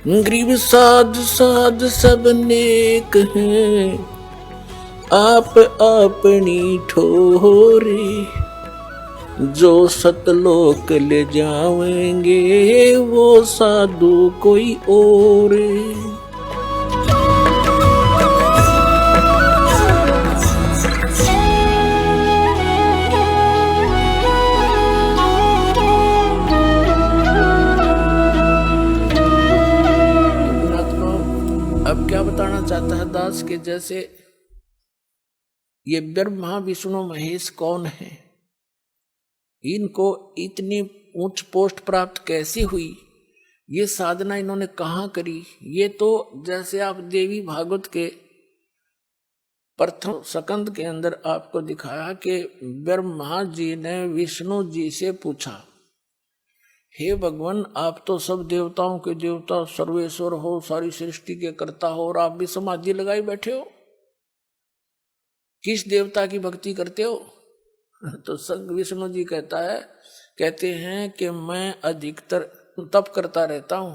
गरीब साध साध सब नेक हैं, आप अपनी ठोरी। जो सतलोक ले जावेंगे वो साधु कोई और। अब क्या बताना चाहता है दास के जैसे ये ब्रह्मा विष्णु महेश कौन है, इनको इतनी उच्च पोस्ट प्राप्त कैसे हुई, ये साधना इन्होंने कहाँ करी। ये तो जैसे आप देवी भागवत के प्रथम स्कंद के अंदर आपको दिखाया कि ब्रह्मा जी ने विष्णु जी से पूछा, हे भगवान आप तो सब देवताओं के देवता सर्वेश्वर हो, सारी सृष्टि के कर्ता हो, और आप भी समाधि लगाए बैठे हो, किस देवता की भक्ति करते हो। तो संग विष्णु जी कहते हैं कि मैं अधिकतर तप करता रहता हूं,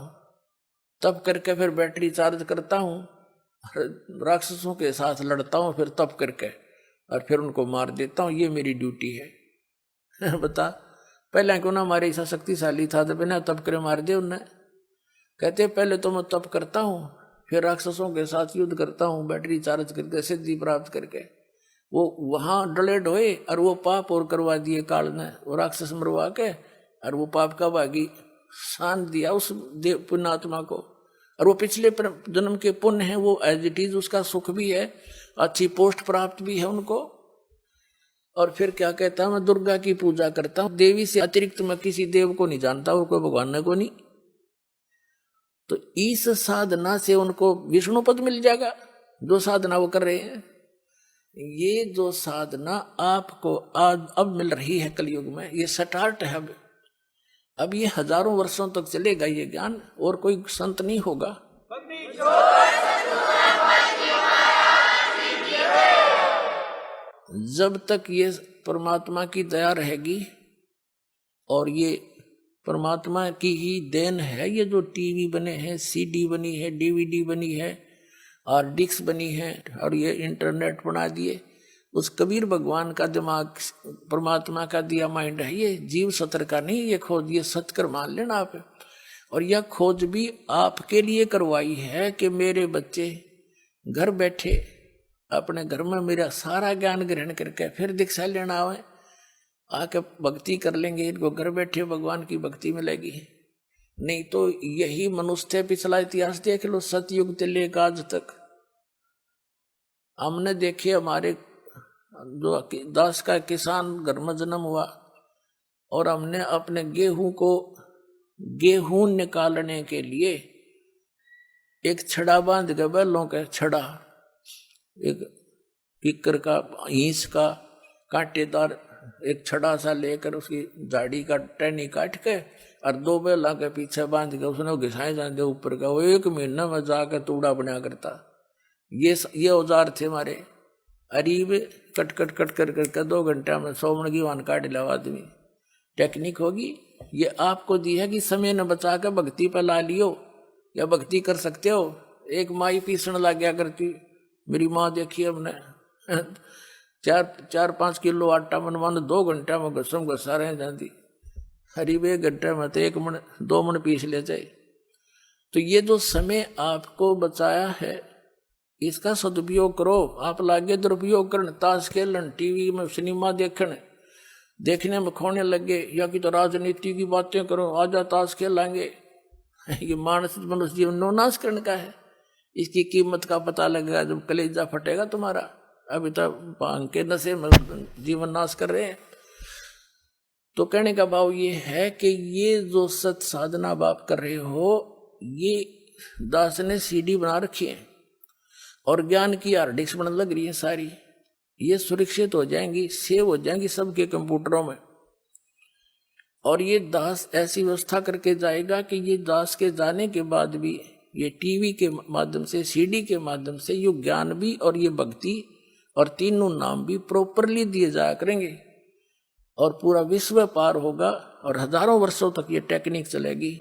तप करके फिर बैटरी चार्ज करता हूं, राक्षसों के साथ लड़ता हूं, फिर तप करके और फिर उनको मार देता हूं, ये मेरी ड्यूटी है। बता पहले क्यों ना हमारे ऐसा शक्तिशाली था तो बिना तप करे मार दे उन्हें। कहते पहले तो मैं तप करता हूं, फिर राक्षसों के साथ युद्ध करता हूं, बैटरी चार्ज करके सिद्धि प्राप्त करके वो वहां डले ढोए और वो पाप और करवा दिए काल ने, वो राक्षस मरवा के और वो पाप का भागी शांत दिया उस देव पुण्यात्मा को, और वो पिछले जन्म के पुण्य है, वो एज इट इज उसका सुख भी है, अच्छी पोस्ट प्राप्त भी है उनको। और फिर क्या कहता है, मैं दुर्गा की पूजा करता हूं, देवी से अतिरिक्त मैं किसी देव को नहीं जानता और कोई भगवान को नहीं। तो इस साधना से उनको विष्णु पद मिल जाएगा, जो साधना वो कर रहे हैं। ये जो साधना आपको आज अब मिल रही है कलयुग में, ये स्टार्ट है। अब ये हजारों वर्षों तक चलेगा ये ज्ञान, और कोई संत नहीं होगा। जब तक ये परमात्मा की दया रहेगी, और ये परमात्मा की ही देन है, ये जो टीवी बने हैं, सीडी बनी है, डीवीडी बनी है और डिस्क बनी है, और ये इंटरनेट बना दिए, उस कबीर भगवान का दिमाग परमात्मा का दिया माइंड है, ये जीव सत्र का नहीं। ये खोज ये सत्कर मान लेना आप। और यह खोज भी आपके लिए करवाई है कि मेरे बच्चे घर बैठे अपने घर में मेरा सारा ज्ञान ग्रहण करके फिर दीक्षा लेना आवे, आके भक्ति कर लेंगे, इनको घर बैठे भगवान की भक्ति मिलेगी। नहीं तो यही मनुष्य पिछला इतिहास देख लो, सतयुग से लेकर आज तक हमने देखे, हमारे जो दास का किसान घर में जन्म हुआ, और हमने अपने गेहूं निकालने के लिए एक छड़ा बांध के, बैलों का छड़ा, एक किक्कर का हींस का कांटेदार एक छड़ा सा लेकर उसकी झाड़ी का टहनी काट के और 2 बैला के पीछे बांध के उसने घिसाए जाते ऊपर का, वो 1 महीना में जाकर तूड़ा बना करता। ये औजार थे हमारे। अरीब कट कट कट कर करके 2 घंटा में 100 मन की वान काट लिया आदमी। टेक्निक होगी ये आपको दी है कि समय न बचा कर भक्ति पर ला लियो, या भक्ति कर सकते हो। एक माई पीसण लग गया करती, मेरी माँ देखी हमने 4-5 किलो आटा मनवा 2 घंटा में घसम घसा रहे जाती। करीब 1 घंटे में तो 1 मन 2 मन पीस ले जाए। तो ये जो समय आपको बचाया है, इसका सदुपयोग करो। आप लागे दुरुपयोग करने, ताश खेलन, टीवी में सिनेमा देखने में खोने लगे, या कि तो राजनीति की बातें करो, आजा ताश खेलेंगे। ये मानसिक मनुष्य जीवन नो नाश करने का है। इसकी कीमत का पता लगेगा जब कलेजा फटेगा तुम्हारा। अभी तो भांग के नशे में जीवन नाश कर रहे हैं। तो कहने का भाव ये है कि ये जो सत साधना आप कर रहे हो, ये दास ने सीडी बना रखी है और ज्ञान की हार्ड डिस्क बनने लग रही है सारी। ये सुरक्षित हो जाएंगी, सेव हो जाएंगी सबके कंप्यूटरों में। और ये दास ऐसी व्यवस्था करके जाएगा कि ये दास के जाने के बाद भी ये टीवी के माध्यम से, सीडी के माध्यम से ये ज्ञान भी और ये भक्ति और तीनों नाम भी प्रॉपरली दिए जाया करेंगे, और पूरा विश्व पार होगा और हजारों वर्षों तक ये टेक्निक चलेगी।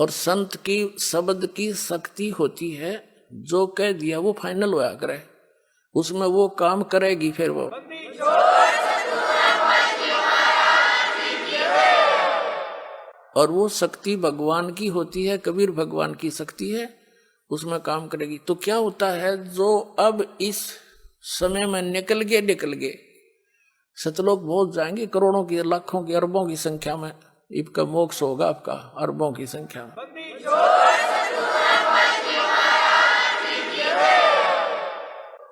और संत की शब्द की शक्ति होती है, जो कह दिया वो फाइनल होया करे, उसमें वो काम करेगी। फिर वो और वो शक्ति भगवान की होती है, कबीर भगवान की शक्ति है, उसमें काम करेगी। तो क्या होता है, जो अब इस समय में निकल गए, सतलोक पहुंच जाएंगे, करोड़ों की, लाखों की, अरबों की संख्या में इनका मोक्ष होगा, आपका अरबों की संख्या में।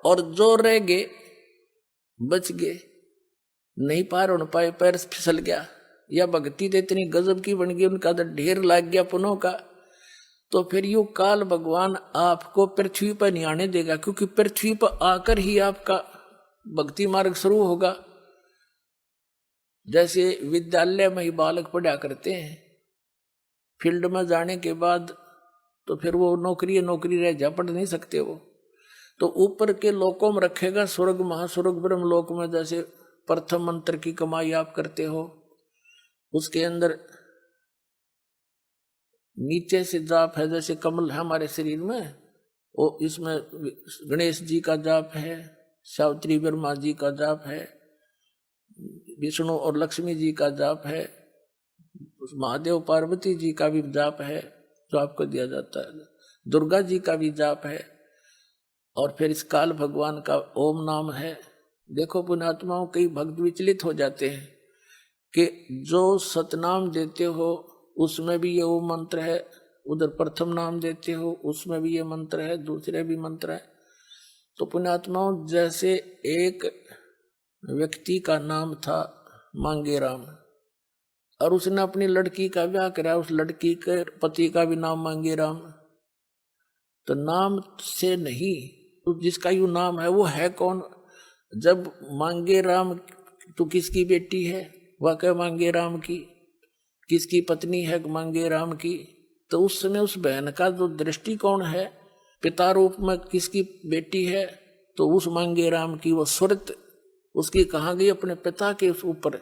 और जो रह गए, बच गए, नहीं पार हो पाए, पैर फिसल गया, या भक्ति तो इतनी गजब की बन गई, उनका तो ढेर लाग गया पुनों का, तो फिर यू काल भगवान आपको पृथ्वी पर नहीं आने देगा, क्योंकि पृथ्वी पर आकर ही आपका भक्ति मार्ग शुरू होगा। जैसे विद्यालय में ही बालक पढ़ा करते हैं, फील्ड में जाने के बाद तो फिर वो नौकरी रह जा, पढ़ नहीं सकते वो, तो ऊपर के लोकों में रखेगा, स्वर्ग महास्वर्ग ब्रह्म लोक में जैसे प्रथम मंत्र की कमाई आप करते हो, उसके अंदर नीचे से जाप है, जैसे कमल है हमारे शरीर में, वो इसमें गणेश जी का जाप है, सावित्री ब्रह्मा जी का जाप है, विष्णु और लक्ष्मी जी का जाप है, महादेव पार्वती जी का भी जाप है जो आपको दिया जाता है, दुर्गा जी का भी जाप है, और फिर इस काल भगवान का ओम नाम है। देखो पुण्यात्माओं, कई भक्त विचलित हो जाते हैं कि जो सतनाम देते हो उसमें भी ये ओम मंत्र है, उधर प्रथम नाम देते हो उसमें भी ये मंत्र है, दूसरे भी मंत्र है। तो पुण्यात्माओं, जैसे एक व्यक्ति का नाम था मांगेराम, और उसने अपनी लड़की का ब्याह करा, उस लड़की के पति का भी नाम मांगेराम, तो नाम से नहीं, तो जिसका यू नाम है वो है कौन? जब मांगेराम, तो किसकी बेटी है? वह क्या मांगेराम की? किसकी पत्नी है मांगेराम की? तो उस समय उस बहन का जो दृष्टिकोण है, पिता रूप में किसकी बेटी है? तो उस मांगेराम की वो सुरत उसकी कहाँ गई? अपने पिता के ऊपर।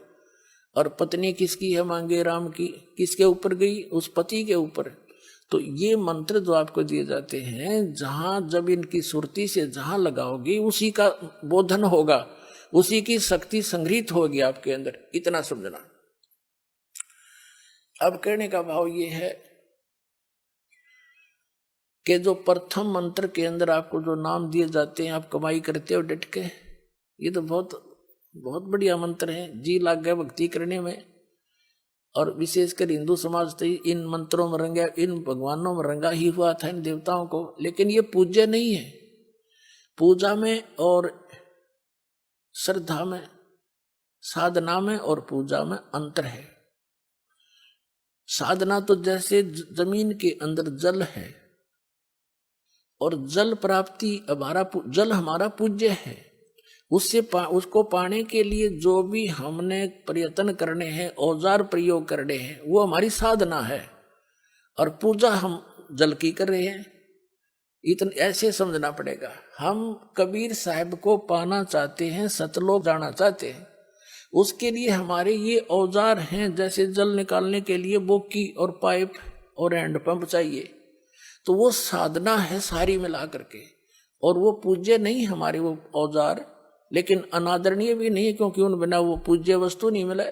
और पत्नी किसकी है मांगेराम की? किसके ऊपर गई? उस पति के ऊपर। तो ये मंत्र जो आपको दिए जाते हैं, जहां जब इनकी सुरती से जहां लगाओगे उसी का बोधन होगा, उसी की शक्ति संग्रहित होगी आपके अंदर, इतना समझना। अब कहने का भाव ये है कि जो प्रथम मंत्र के अंदर आपको जो नाम दिए जाते हैं, आप कमाई करते हो डट के, ये तो बहुत बहुत बढ़िया मंत्र है, जी लाग गया भक्ति करने में। और विशेषकर हिंदू समाज तो इन मंत्रों में रंगा, इन भगवानों में रंगा ही हुआ था, इन देवताओं को। लेकिन ये पूज्य नहीं है। पूजा में और श्रद्धा में, साधना में और पूजा में अंतर है। साधना तो जैसे जमीन के अंदर जल है, और जल प्राप्ति जल हमारा पूज्य है, उसको पाने के लिए जो भी हमने प्रयत्न करने हैं, औजार प्रयोग करने हैं, वो हमारी साधना है। और पूजा हम जल की कर रहे हैं, इतने ऐसे समझना पड़ेगा। हम कबीर साहब को पाना चाहते हैं, सतलोक जाना चाहते हैं, उसके लिए हमारे ये औजार हैं। जैसे जल निकालने के लिए बोकी और पाइप और हैंडपंप चाहिए, तो वो साधना है सारी मिला करके। और वो पूज्य नहीं हमारे वो औजार, लेकिन अनादरणीय भी नहीं, क्योंकि उन बिना वो पूज्य वस्तु नहीं मिले।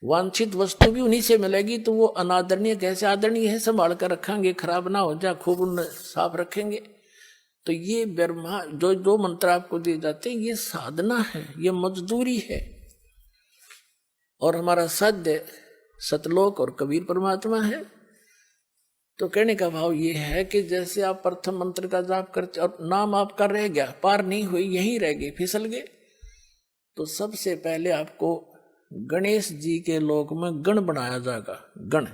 वांछित वस्तु भी उन्हीं से मिलेगी, तो वो अनादरणीय कैसे आदरणीय है? संभाल कर रखेंगे, खराब ना हो जाए, खूब उन्हें साफ रखेंगे। तो ये ब्रह्मा जो मंत्र आपको दिए जाते हैं, ये साधना है, ये मजदूरी है। और हमारा साध्य सतलोक और कबीर परमात्मा है। तो कहने का भाव ये है कि जैसे आप प्रथम मंत्र का जाप करते और नाम आपका रह गया, पार नहीं हुई, यहीं रह गए, फिसल गए, तो सबसे पहले आपको गणेश जी के लोक में गण बनाया जाएगा, गण।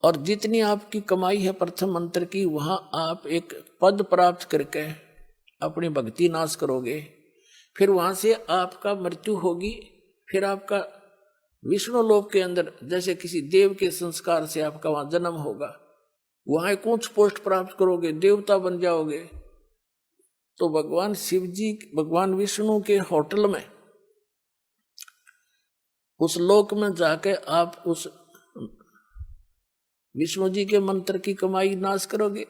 और जितनी आपकी कमाई है प्रथम मंत्र की, वहां आप एक पद प्राप्त करके अपनी भक्ति नाश करोगे। फिर वहां से आपका मृत्यु होगी, फिर आपका विष्णु लोक के अंदर जैसे किसी देव के संस्कार से आपका वहां जन्म होगा, वहां एक उच्च पोस्ट प्राप्त करोगे, देवता बन जाओगे। तो भगवान शिव जी, भगवान विष्णु के होटल में, उस लोक में जाके आप उस विष्णु जी के मंत्र की कमाई नाश करोगे,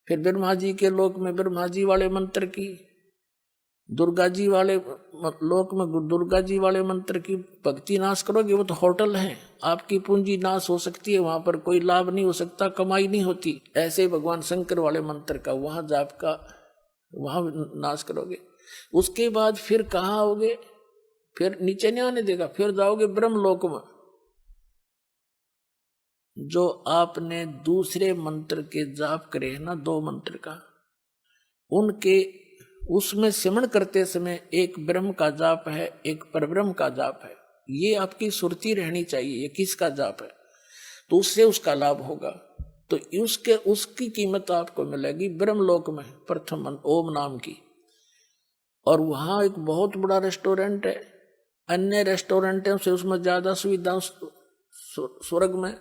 फिर ब्रह्मा जी के लोक में ब्रह्मा जी वाले मंत्र की, दुर्गा जी वाले लोक में दुर्गा जी वाले मंत्र की भक्ति नाश करोगे। वो तो होटल है, आपकी पूंजी नाश हो सकती है, वहां पर कोई लाभ नहीं हो सकता, कमाई नहीं होती। ऐसे भगवान शंकर वाले मंत्र का वहां जाप का वहां नाश करोगे। उसके बाद फिर कहाँ आओगे, फिर नीचे नहीं आने देगा, फिर जाओगे ब्रह्म लोक में। जो आपने दूसरे मंत्र के जाप करे है ना, 2 मंत्र का, उनके उसमें सिमरण करते समय एक ब्रह्म का जाप है, एक परब्रह्म का जाप है। ये आपकी सुरती रहनी चाहिए, ये किसका जाप है, तो उससे उसका लाभ होगा। तो उसकी कीमत आपको मिलेगी ब्रह्मलोक में, प्रथम ओम नाम की। और वहां एक बहुत बड़ा रेस्टोरेंट है, अन्य रेस्टोरेंटों से उसमें ज्यादा सुविधा स्वर्ग में,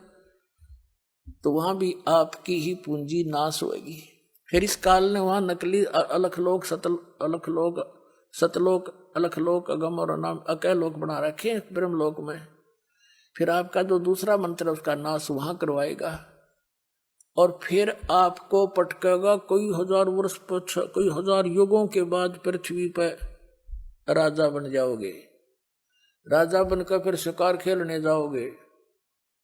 तो वहां भी आपकी ही पूंजी नाश होगी। फिर इस काल ने वहां नकली अलखलोक सतलोक अलखलोक अगम और अनाम अकलोक बना रखे हैं ब्रह्मलोक में। फिर आपका जो दूसरा मंत्र उसका नाश वहां करवाएगा, और फिर आपको पटकेगा कोई 1000 वर्ष कोई 1000 युगों के बाद पृथ्वी पर राजा बन जाओगे। राजा बनकर फिर शिकार खेलने जाओगे,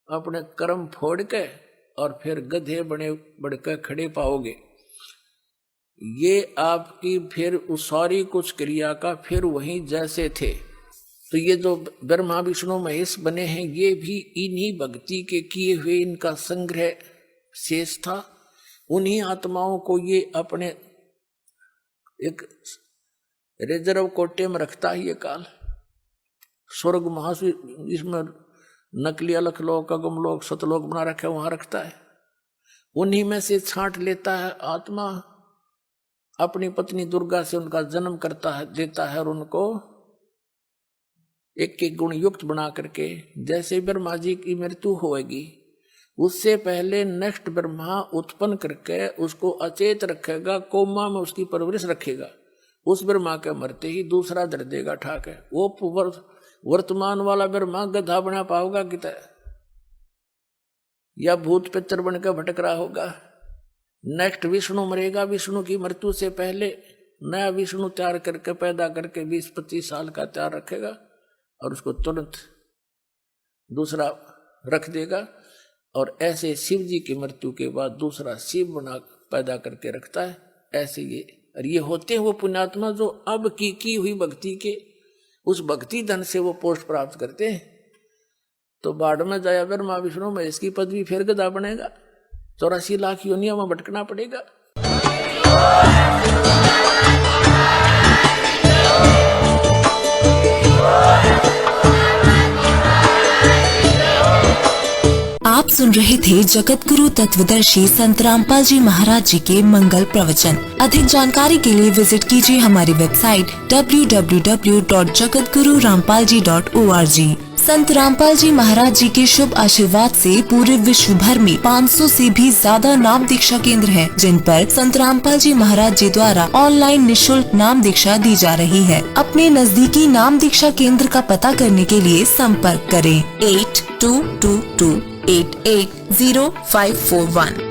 अपने कर्म फोड़ के, और फिर गधे बने बढ़कर खड़े पाओगे। ये आपकी फिर उस सारी कुछ क्रिया का फिर वहीं जैसे थे। तो ये जो ब्रह्मा विष्णु महेश बने हैं, ये भी इन्हीं भक्ति के किए हुए इनका संग्रह शेष था। उन्हीं आत्माओं को ये अपने एक रिजर्व कोटे में रखता है ये काल। स्वर्ग महासु इसमें नकली अलखलोक अगमलोक सतलोक बना रखे वहां रखता है। उन्हीं में से छांट लेता है आत्मा, अपनी पत्नी दुर्गा से उनका जन्म करता है, देता है, और उनको एक एक गुण युक्त बना करके, जैसे ब्रह्मा जी की मृत्यु होगी उससे पहले नेक्स्ट ब्रह्मा उत्पन्न करके उसको अचेत रखेगा, कोमा में उसकी परवरिश रखेगा। उस ब्रह्मा के मरते ही दूसरा दर देगा ठाक है। वो वर्तमान वाला ब्रह्मा गधा बना पाओगा कितना, या भूत पितर बनकर भटक रहा होगा। नेक्स्ट विष्णु मरेगा, विष्णु की मृत्यु से पहले नया विष्णु तैयार करके पैदा करके 20-25 साल का तैयार रखेगा, और उसको तुरंत दूसरा रख देगा। और ऐसे शिव जी की मृत्यु के बाद दूसरा शिव बना पैदा करके रखता है। ऐसे ये होते हैं वो पुण्यात्मा जो अब की हुई भक्ति के उस भक्ति धन से वो पोस्ट प्राप्त करते हैं। तो बाढ़ में जाया ब्रह्मा विष्णु में इसकी पदवी फिर गधा बनेगा, 84 लाख योनियों में भटकना पड़ेगा। आप सुन रहे थे जगत गुरु तत्वदर्शी संत रामपाल जी महाराज जी के मंगल प्रवचन। अधिक जानकारी के लिए विजिट कीजिए हमारी वेबसाइट www.jagatgururampalji.org। संत रामपाल जी महाराज जी के शुभ आशीर्वाद से पूरे विश्व भर में 500 से भी ज्यादा नाम दीक्षा केंद्र हैं, जिन पर संत रामपाल जी महाराज जी द्वारा ऑनलाइन निशुल्क नाम दीक्षा दी जा रही है। अपने नजदीकी नाम दीक्षा केंद्र का पता करने के लिए संपर्क करें 8222880541।